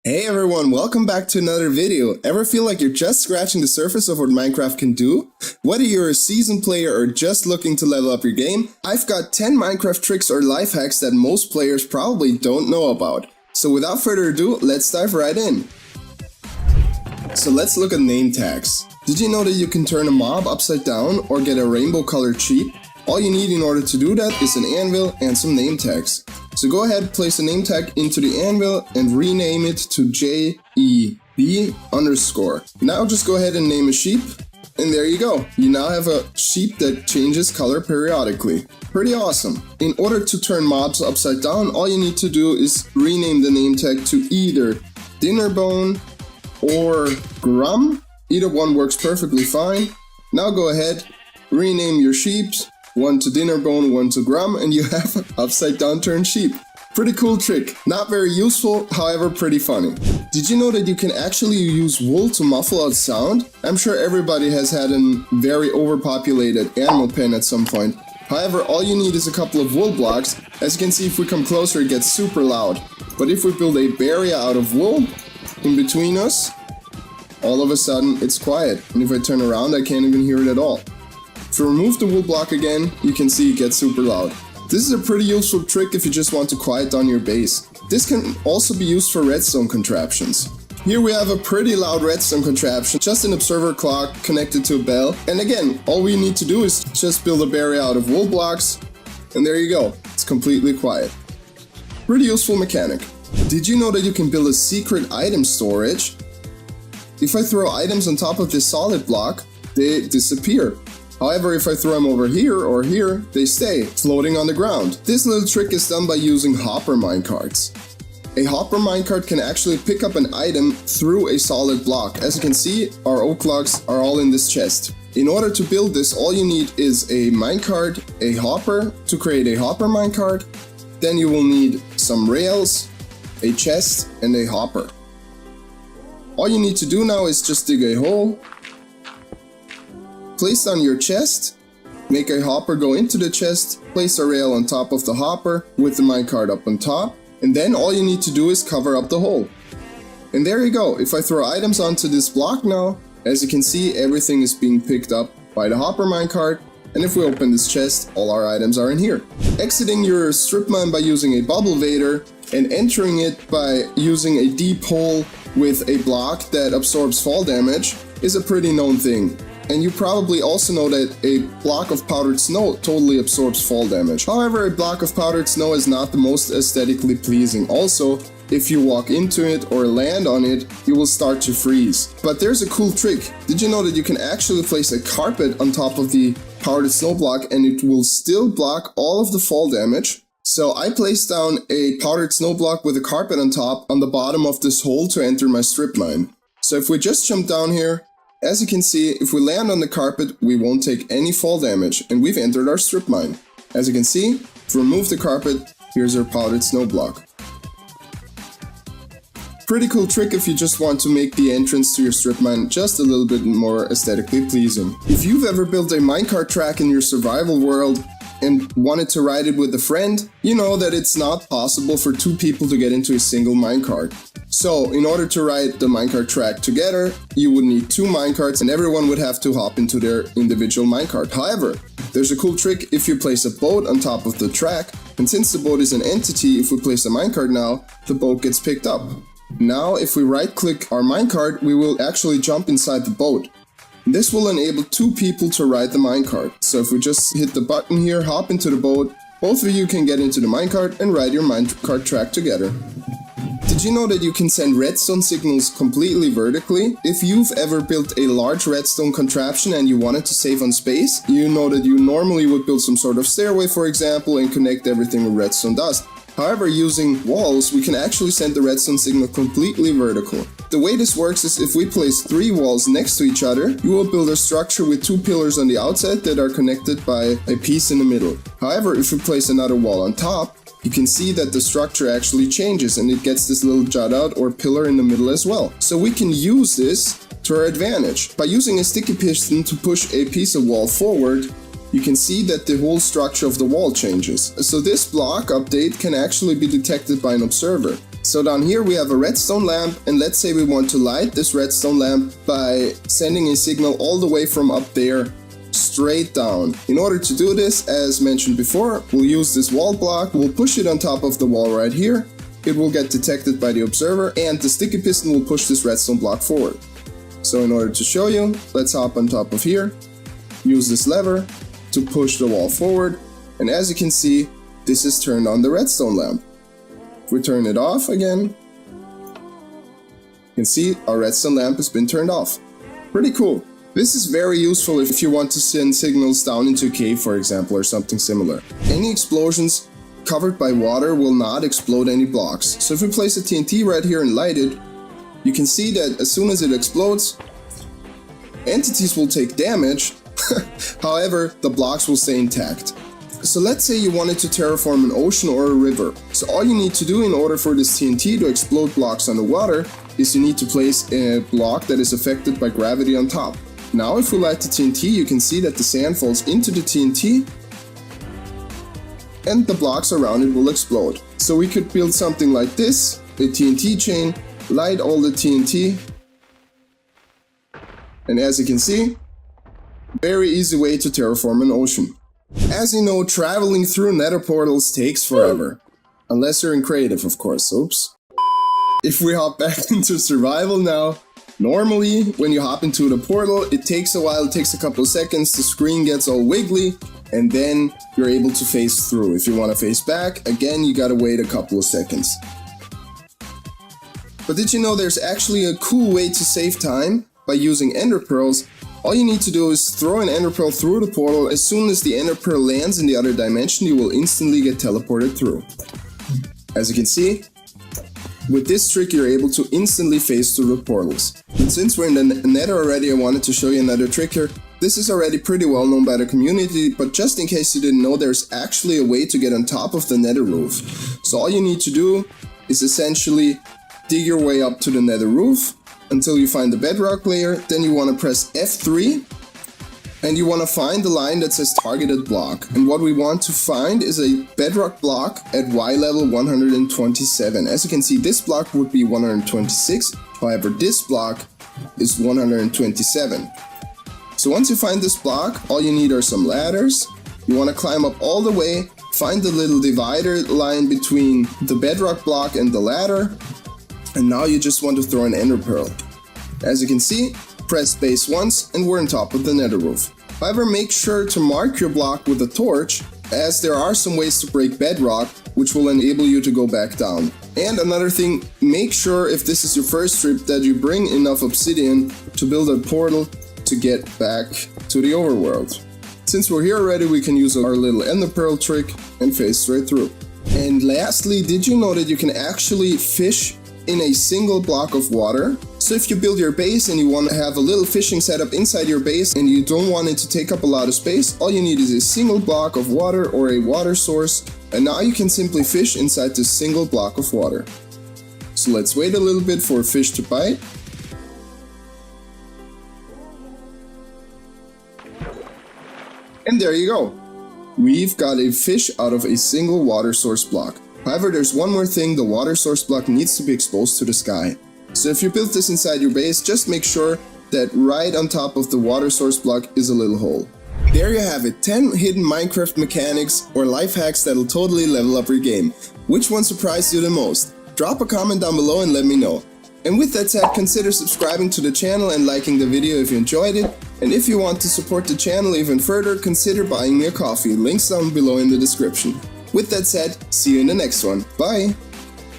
Hey everyone, welcome back to another video. Ever feel like you're just scratching the surface of what Minecraft can do? Whether you're a seasoned player or just looking to level up your game, I've got 10 Minecraft tricks or life hacks that most players probably don't know about. So without further ado, let's dive right in. So let's look at name tags. Did you know that you can turn a mob upside down or get a rainbow colored sheep? All you need in order to do that is an anvil and some name tags. So go ahead, place a name tag into the anvil and rename it to JEB_. Now just go ahead and name a sheep, and there you go. You now have a sheep that changes color periodically. Pretty awesome. In order to turn mobs upside down, all you need to do is rename the name tag to either Dinnerbone or Grum. Either one works perfectly fine. Now go ahead, rename your sheeps. One to Dinnerbone, one to Grum, and you have an upside down turned sheep. Pretty cool trick. Not very useful, however pretty funny. Did you know that you can actually use wool to muffle out sound? I'm sure everybody has had a very overpopulated animal pen at some point. However, all you need is a couple of wool blocks. As you can see, if we come closer, it gets super loud. But if we build a barrier out of wool in between us, all of a sudden it's quiet. And if I turn around, I can't even hear it at all. If you remove the wool block again, you can see it gets super loud. This is a pretty useful trick if you just want to quiet down your base. This can also be used for redstone contraptions. Here we have a pretty loud redstone contraption, just an observer clock connected to a bell. And again, all we need to do is just build a barrier out of wool blocks, and there you go, it's completely quiet. Pretty useful mechanic. Did you know that you can build a secret item storage? If I throw items on top of this solid block, they disappear. However, if I throw them over here or here, they stay floating on the ground. This little trick is done by using hopper minecarts. A hopper minecart can actually pick up an item through a solid block. As you can see, our oak logs are all in this chest. In order to build this, all you need is a minecart, a hopper to create a hopper minecart. Then you will need some rails, a chest, and a hopper. All you need to do now is just dig a hole, place down your chest, make a hopper go into the chest, place a rail on top of the hopper with the minecart up on top, and then all you need to do is cover up the hole. And there you go. If I throw items onto this block now, as you can see, everything is being picked up by the hopper minecart, and if we open this chest, all our items are in here. Exiting your strip mine by using a bubble vader and entering it by using a deep hole with a block that absorbs fall damage is a pretty known thing. And you probably also know that a block of powdered snow totally absorbs fall damage. However, a block of powdered snow is not the most aesthetically pleasing. Also, if you walk into it or land on it, you will start to freeze. But there's a cool trick. Did you know that you can actually place a carpet on top of the powdered snow block and it will still block all of the fall damage? So I placed down a powdered snow block with a carpet on top on the bottom of this hole to enter my strip mine. So if we just jump down here, as you can see, if we land on the carpet, we won't take any fall damage, and we've entered our strip mine. As you can see, if we remove the carpet, here's our powdered snow block. Pretty cool trick if you just want to make the entrance to your strip mine just a little bit more aesthetically pleasing. If you've ever built a minecart track in your survival world and wanted to ride it with a friend, you know that it's not possible for two people to get into a single minecart. So, in order to ride the minecart track together, you would need two minecarts and everyone would have to hop into their individual minecart. However, there's a cool trick if you place a boat on top of the track, and since the boat is an entity, if we place a minecart now, the boat gets picked up. Now, if we right-click our minecart, we will actually jump inside the boat. This will enable two people to ride the minecart. So if we just hit the button here, hop into the boat, both of you can get into the minecart and ride your minecart track together. Did you know that you can send redstone signals completely vertically? If you've ever built a large redstone contraption and you wanted to save on space, you know that you normally would build some sort of stairway, for example, and connect everything with redstone dust. However, using walls, we can actually send the redstone signal completely vertical. The way this works is if we place 3 walls next to each other, you will build a structure with 2 pillars on the outside that are connected by a piece in the middle. However, if we place another wall on top, you can see that the structure actually changes and it gets this little jut out or pillar in the middle as well. So we can use this to our advantage. By using a sticky piston to push a piece of wall forward, you can see that the whole structure of the wall changes. So this block update can actually be detected by an observer. So down here we have a redstone lamp, and let's say we want to light this redstone lamp by sending a signal all the way from up there straight down. In order to do this, as mentioned before, we'll use this wall block, we'll push it on top of the wall right here, it will get detected by the observer, and the sticky piston will push this redstone block forward. So in order to show you, let's hop on top of here, use this lever to push the wall forward, and as you can see, this has turned on the redstone lamp. If we turn it off again, you can see our redstone lamp has been turned off. Pretty cool. This is very useful if you want to send signals down into a cave, for example, or something similar. Any explosions covered by water will not explode any blocks. So if we place a TNT right here and light it, you can see that as soon as it explodes, entities will take damage, however, the blocks will stay intact. So let's say you wanted to terraform an ocean or a river. So all you need to do in order for this TNT to explode blocks underwater is you need to place a block that is affected by gravity on top. Now if we light the TNT, you can see that the sand falls into the TNT and the blocks around it will explode. So we could build something like this, a TNT chain, light all the TNT, and as you can see, very easy way to terraform an ocean. As you know, traveling through nether portals takes forever. Unless you're in creative, of course. Oops. If we hop back into survival now, normally when you hop into the portal, it takes a while, it takes a couple of seconds, the screen gets all wiggly, and then you're able to phase through. If you want to phase back, again, you gotta wait a couple of seconds. But did you know there's actually a cool way to save time by using ender pearls? All you need to do is throw an ender pearl through the portal. As soon as the ender pearl lands in the other dimension, you will instantly get teleported through. As you can see, with this trick you're able to instantly phase through the portals. And since we're in the nether already, I wanted to show you another trick here. This is already pretty well known by the community, but just in case you didn't know, there's actually a way to get on top of the nether roof. So all you need to do is essentially dig your way up to the nether roof until you find the bedrock layer. Then you want to press F3 and you want to find the line that says targeted block. And what we want to find is a bedrock block at Y level 127. As you can see, this block would be 126, however this block is 127. So once you find this block, all you need are some ladders. You want to climb up all the way, find the little divider line between the bedrock block and the ladder, and now you just want to throw an ender pearl. As you can see, press space once and we're on top of the nether roof. However, make sure to mark your block with a torch, as there are some ways to break bedrock, which will enable you to go back down. And another thing, make sure if this is your first trip that you bring enough obsidian to build a portal to get back to the overworld. Since we're here already, we can use our little ender pearl trick and phase straight through. And lastly, did you know that you can actually fish in a single block of water? So if you build your base and you want to have a little fishing setup inside your base and you don't want it to take up a lot of space, all you need is a single block of water or a water source, and now you can simply fish inside this single block of water. So let's wait a little bit for a fish to bite. And there you go. We've got a fish out of a single water source block. However, there's one more thing, the water source block needs to be exposed to the sky. So if you build this inside your base, just make sure that right on top of the water source block is a little hole. There you have it, 10 hidden Minecraft mechanics or life hacks that'll totally level up your game. Which one surprised you the most? Drop a comment down below and let me know. And with that said, consider subscribing to the channel and liking the video if you enjoyed it. And if you want to support the channel even further, consider buying me a coffee, links down below in the description. With that said, see you in the next one. Bye!